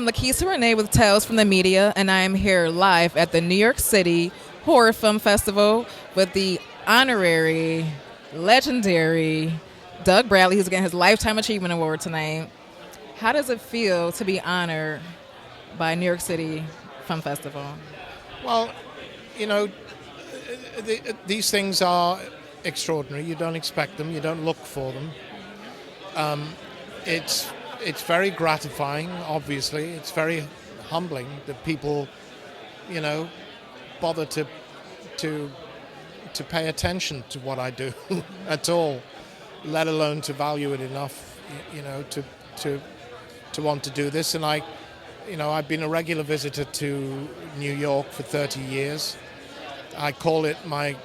LaKisa Renee with Tales from the Media, and I am here live at the New York City Horror Film Festival with the honorary, legendary Doug Bradley, who's getting his Lifetime Achievement Award tonight. How does it feel to be honored by New York City Film Festival? Well, you know, these things are extraordinary. You don't expect them. You don't look for them. It's very gratifying, obviously. It's very humbling that people, you know, bother to pay attention to what I do at all, let alone to value it enough, you know, to want to do this. And I've been a regular visitor to New York for 30 years. I call it my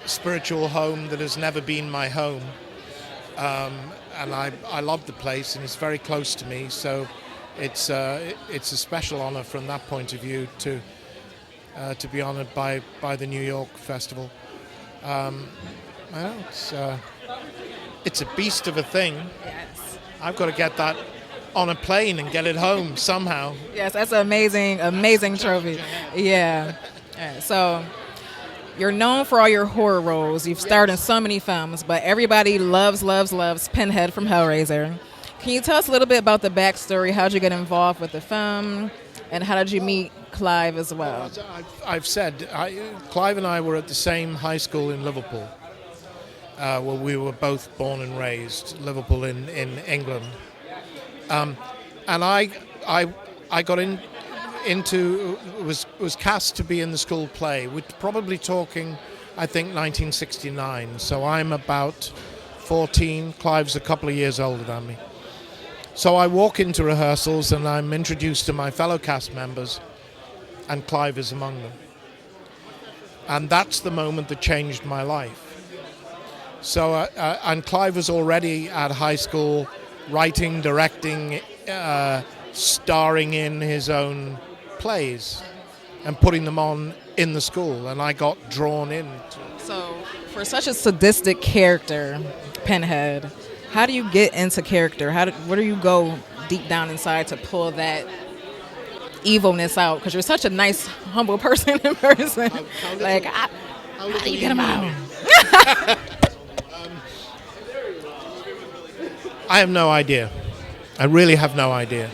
spiritual home that has never been my home. And I love the place, and it's very close to me. So it's a special honor from that point of view to be honored by the New York Festival. I know it's a beast of a thing. Yes. I've got to get that on a plane and get it home somehow. Yes, that's an amazing trophy. Yeah. All right, so you're known for all your horror roles. You've starred in so many films, but everybody loves Pinhead from Hellraiser. Can you tell us a little bit about the backstory? How did you get involved with the film, and how did you meet Clive as well? I've said, Clive and I were at the same high school in Liverpool, where we were both born and raised, Liverpool in England. And I got was cast to be in the school play. We're probably talking, I think, 1969. So I'm about 14. Clive's a couple of years older than me. So I walk into rehearsals and I'm introduced to my fellow cast members, and Clive is among them. And that's the moment that changed my life. So, and Clive was already at high school, writing, directing, starring in his own plays and putting them on in the school, and I got drawn in. So for such a sadistic character, Pinhead, how do you get into character? Where do you go deep down inside to pull that evilness out? Because you're such a nice, humble person in person. How do you get him out? I have no idea. I really have no idea.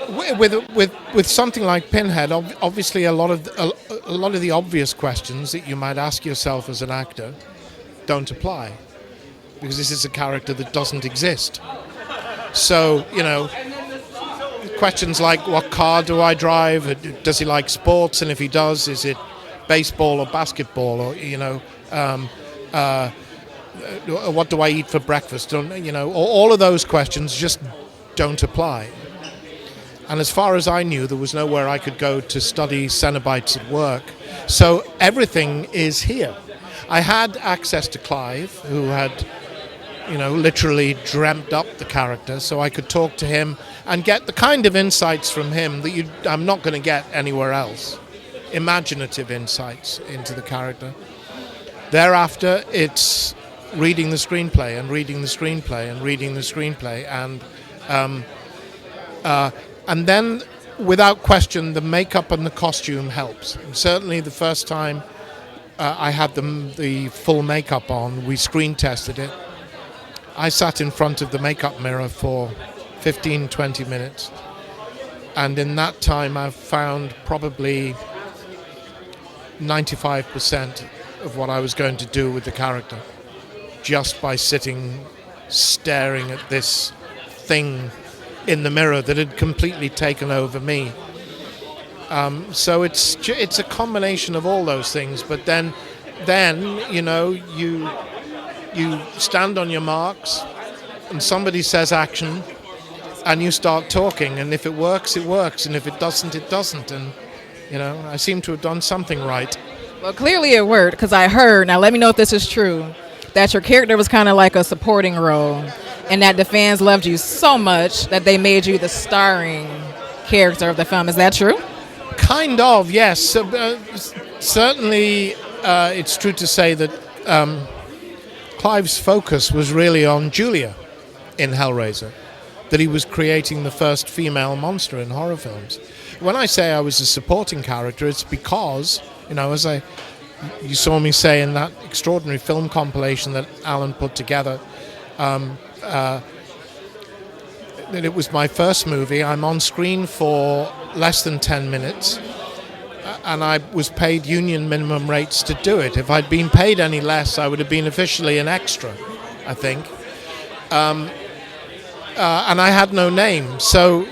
With something like Pinhead, obviously a lot of the obvious questions that you might ask yourself as an actor don't apply, because this is a character that doesn't exist. So, you know, questions like, what car do I drive? Does he like sports? And if he does, is it baseball or basketball? Or, you know, what do I eat for breakfast? You know, all of those questions just don't apply. And as far as I knew, there was nowhere I could go to study Cenobites at work. So everything is here. I had access to Clive, who had, you know, literally dreamt up the character, so I could talk to him and get the kind of insights from him that I'm not going to get anywhere else. Imaginative insights into the character. Thereafter, it's reading the screenplay and reading the screenplay and reading the screenplay, and then, without question, the makeup and the costume helps. And certainly, the first time I had the full makeup on, we screen tested it. I sat in front of the makeup mirror for 15, 20 minutes, and in that time, I've found probably 95% of what I was going to do with the character, just by sitting staring at this thing in the mirror that had completely taken over me. So it's a combination of all those things. But then you know, you stand on your marks, and somebody says action, and you start talking. And if it works, it works, and if it doesn't, it doesn't. And you know, I seem to have done something right. Well, clearly it worked, because I heard. Now, let me know if this is true. That your character was kind of like a supporting role, and that the fans loved you so much that they made you the starring character of the film. Is that true? Kind of, yes. Certainly, it's true to say that Clive's focus was really on Julia in Hellraiser. that he was creating the first female monster in horror films. When I say I was a supporting character, it's because, as you saw me say in that extraordinary film compilation that Alan put together, that it was my first movie. I'm on screen for less than 10 minutes, and I was paid union minimum rates to do it. If I'd been paid any less, I would have been officially an extra, I think. And I had no name, so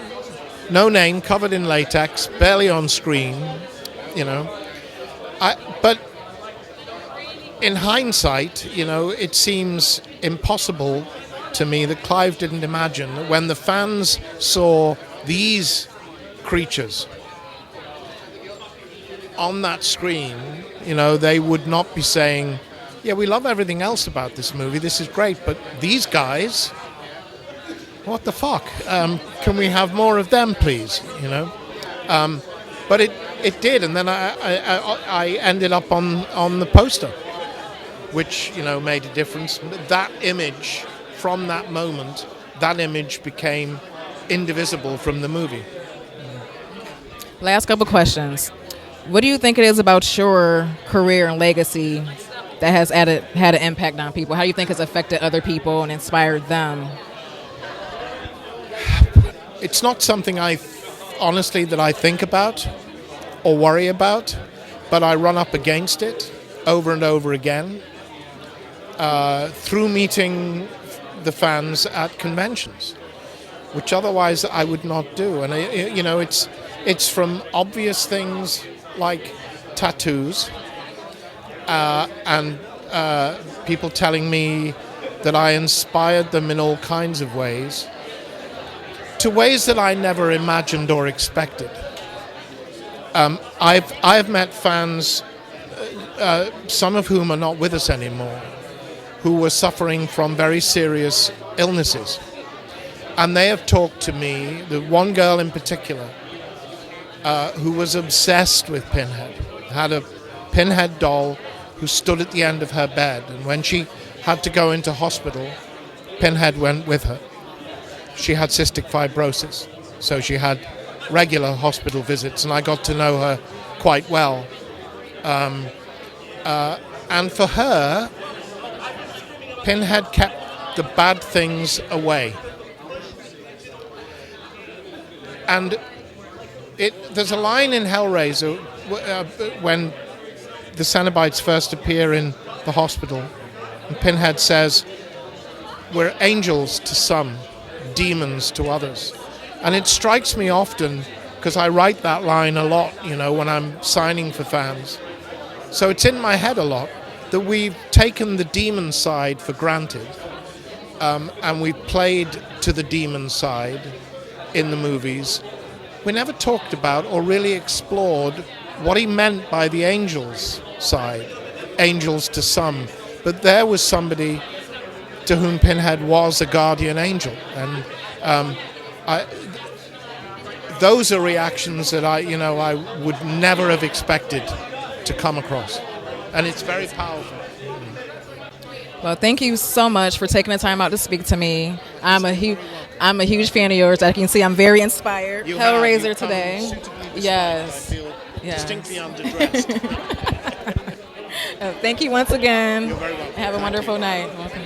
no name, covered in latex, barely on screen, But in hindsight, it seems impossible to me that Clive didn't imagine that when the fans saw these creatures on that screen, they would not be saying, yeah, we love everything else about this movie, this is great, but these guys, what the fuck? Can we have more of them, please? But it did, and then I ended up on the poster, which made a difference. That image, from that moment, that image became indivisible from the movie. Last couple questions. What do you think it is about your career and legacy that has had an impact on people? How do you think it's affected other people and inspired them? It's not something honestly that I think about or worry about, but I run up against it over and over again through meeting the fans at conventions, which otherwise I would not do. And it's from obvious things like tattoos and people telling me that I inspired them in all kinds of ways, to ways that I never imagined or expected. I've met fans, some of whom are not with us anymore, who were suffering from very serious illnesses. And they have talked to me, the one girl in particular, who was obsessed with Pinhead, had a Pinhead doll who stood at the end of her bed. And when she had to go into hospital, Pinhead went with her. She had cystic fibrosis, so she had regular hospital visits, and I got to know her quite well. And for her, Pinhead kept the bad things away. And there's a line in Hellraiser when the Cenobites first appear in the hospital, and Pinhead says, "We're angels to some, demons to others." And it strikes me often, because I write that line a lot, when I'm signing for fans. So it's in my head a lot that we've taken the demon side for granted, and we played to the demon side in the movies. We never talked about or really explored what he meant by the angels side, angels to some. But there was somebody to whom Pinhead was a guardian angel, and those are reactions that I would never have expected to come across, and it's very powerful. Well, thank you so much for taking the time out to speak to me. I'm a huge fan of yours. As you can see, I'm very inspired. Hellraiser today. Yes. I feel distinctly underdressed. Thank you once again. You're very welcome. Have a wonderful night. Welcome.